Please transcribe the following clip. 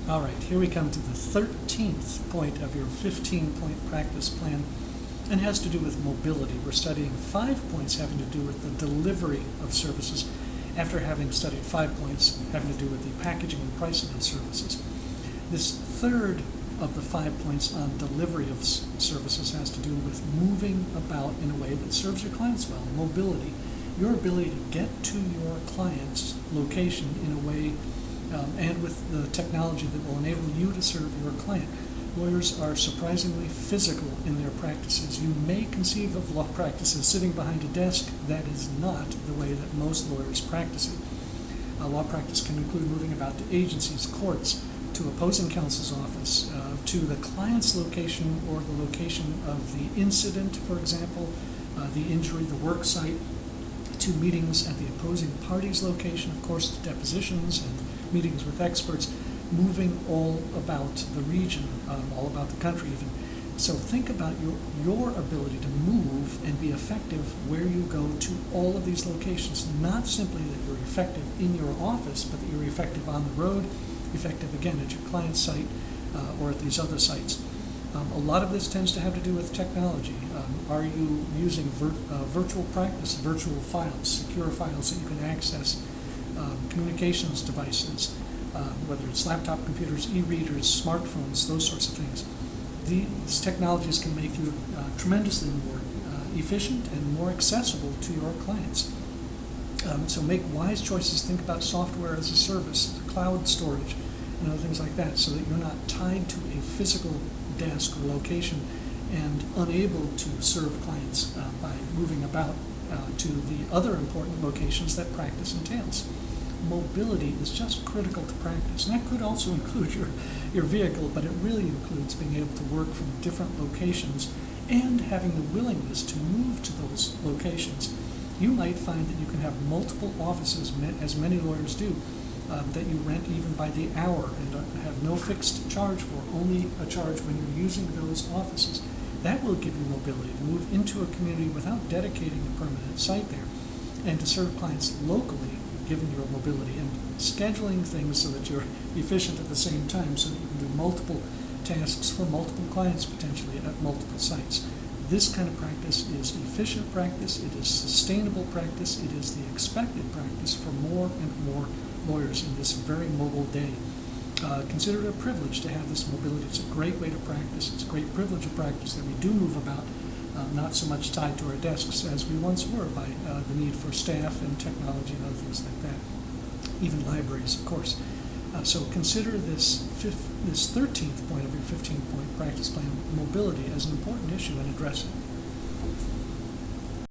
All right, here we come to the 13th point of your 15-point practice plan, and has to do with mobility. We're studying 5 points having to do with the delivery of services, after having studied 5 points having to do with the packaging and pricing of services. This third of the 5 points on delivery of services has to do with moving about in a way that serves your clients well, mobility, your ability to get to your client's location in a way and with the technology that will enable you to serve your client. Lawyers are surprisingly physical in their practices. You may conceive of law practices sitting behind a desk. That is not the way that most lawyers practice it. Law practice can include moving about to agencies, courts, to opposing counsel's office, to the client's location or the location of the incident, for example, the injury, the work site, to meetings at the opposing party's location, of course, to depositions and meetings with experts, moving all about the region, all about the country even. So think about your ability to move and be effective where you go to all of these locations, not simply that you're effective in your office, but that you're effective on the road, effective again at your client's site or at these other sites. A lot of this tends to have to do with technology. Are you using virtual practice, virtual files, secure files that you can access, communications devices, whether it's laptop computers, e-readers, smartphones, those sorts of things. These technologies can make you tremendously more efficient and more accessible to your clients. So make wise choices. Think about software as a service, cloud storage, and other things like that, so that you're not tied to a physical desk or location and unable to serve clients by moving about to the other important locations that practice entails. Mobility is just critical to practice, and that could also include your vehicle, but it really includes being able to work from different locations and having the willingness to move to those locations. You might find that you can have multiple offices, as many lawyers do, that you rent even by the hour and have no fixed charge for, only a charge when you're using those offices. That will give you mobility to move into a community without dedicating a permanent site there, and to serve clients locally, given your mobility, and scheduling things so that you're efficient at the same time, so that you can do multiple tasks for multiple clients potentially at multiple sites. This kind of practice is efficient practice, it is sustainable practice, it is the expected practice for more and more lawyers in this very mobile day. Consider it a privilege to have this mobility. It's a great way to practice. It's a great privilege of practice that we do move about, not so much tied to our desks as we once were by the need for staff and technology and other things like that. Even libraries, of course. So consider this 13th point of your 15-point practice plan, mobility, as an important issue, and address it.